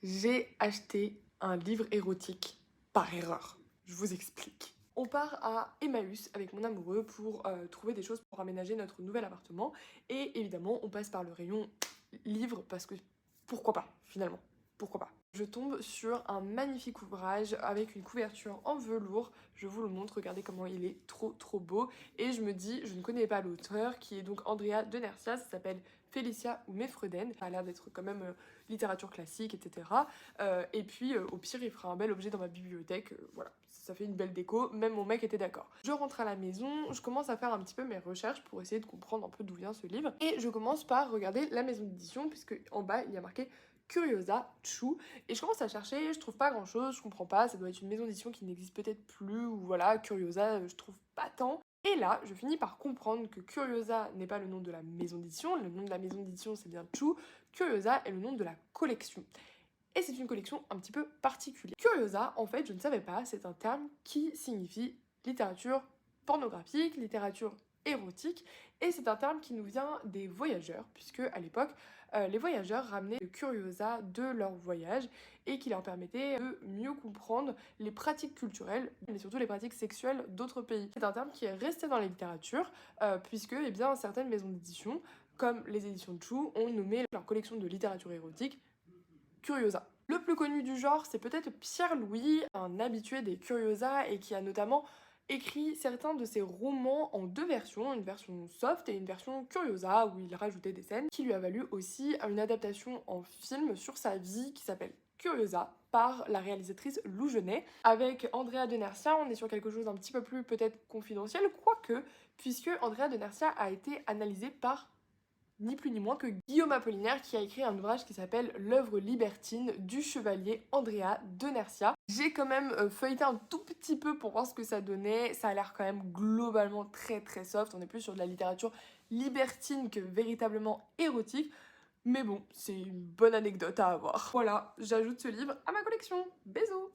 J'ai acheté un livre érotique par erreur. Je vous explique. On part à Emmaüs avec mon amoureux pour trouver des choses pour aménager notre nouvel appartement. Et évidemment, on passe par le rayon livre parce que pourquoi pas, finalement. Pourquoi pas. Je tombe sur un magnifique ouvrage avec une couverture en velours. Je vous le montre, regardez comment il est trop beau. Et je me dis, je ne connais pas l'auteur, qui est donc Andrea de Nercia, ça s'appelle Félicia ou Mefreden. Ça a l'air d'être quand même littérature classique, etc. Et puis au pire, il fera un bel objet dans ma bibliothèque. Voilà, ça fait une belle déco. Même mon mec était d'accord. Je rentre à la maison, je commence à faire un petit peu mes recherches pour essayer de comprendre un peu d'où vient ce livre. Et je commence par regarder la maison d'édition, puisque en bas, il y a marqué Curiosa Chou. Et je commence à chercher, je trouve pas grand chose, je comprends pas, ça doit être une maison d'édition qui n'existe peut-être plus, ou voilà, Curiosa, je trouve pas tant. Et là, je finis par comprendre que Curiosa n'est pas le nom de la maison d'édition, le nom de la maison d'édition c'est bien Chou, Curiosa est le nom de la collection. Et c'est une collection un petit peu particulière. Curiosa, en fait, je ne savais pas, c'est un terme qui signifie littérature pornographique, littérature érotique, et c'est un terme qui nous vient des voyageurs, puisque à l'époque, les voyageurs ramenaient le curiosa de leur voyage et qui leur permettait de mieux comprendre les pratiques culturelles, mais surtout les pratiques sexuelles d'autres pays. C'est un terme qui est resté dans la littérature, puisque eh bien, certaines maisons d'édition, comme les éditions de Chou, ont nommé leur collection de littérature érotique Curiosa. Le plus connu du genre, c'est peut-être Pierre Louys, un habitué des Curiosa et qui a notamment écrit certains de ses romans en deux versions, une version soft et une version Curiosa où il rajoutait des scènes, qui lui a valu aussi une adaptation en film sur sa vie qui s'appelle Curiosa par la réalisatrice Lou Genet. Avec Andrea de Nercia, on est sur quelque chose d'un petit peu plus peut-être confidentiel, quoique, puisque Andrea de Nercia a été analysé par ni plus ni moins que Guillaume Apollinaire qui a écrit un ouvrage qui s'appelle L'œuvre libertine du chevalier Andrea de Nercia. J'ai quand même feuilleté un tout petit peu pour voir ce que ça donnait, ça a l'air quand même globalement très soft, on est plus sur de la littérature libertine que véritablement érotique, mais bon, c'est une bonne anecdote à avoir. Voilà, j'ajoute ce livre à ma collection. Bisous!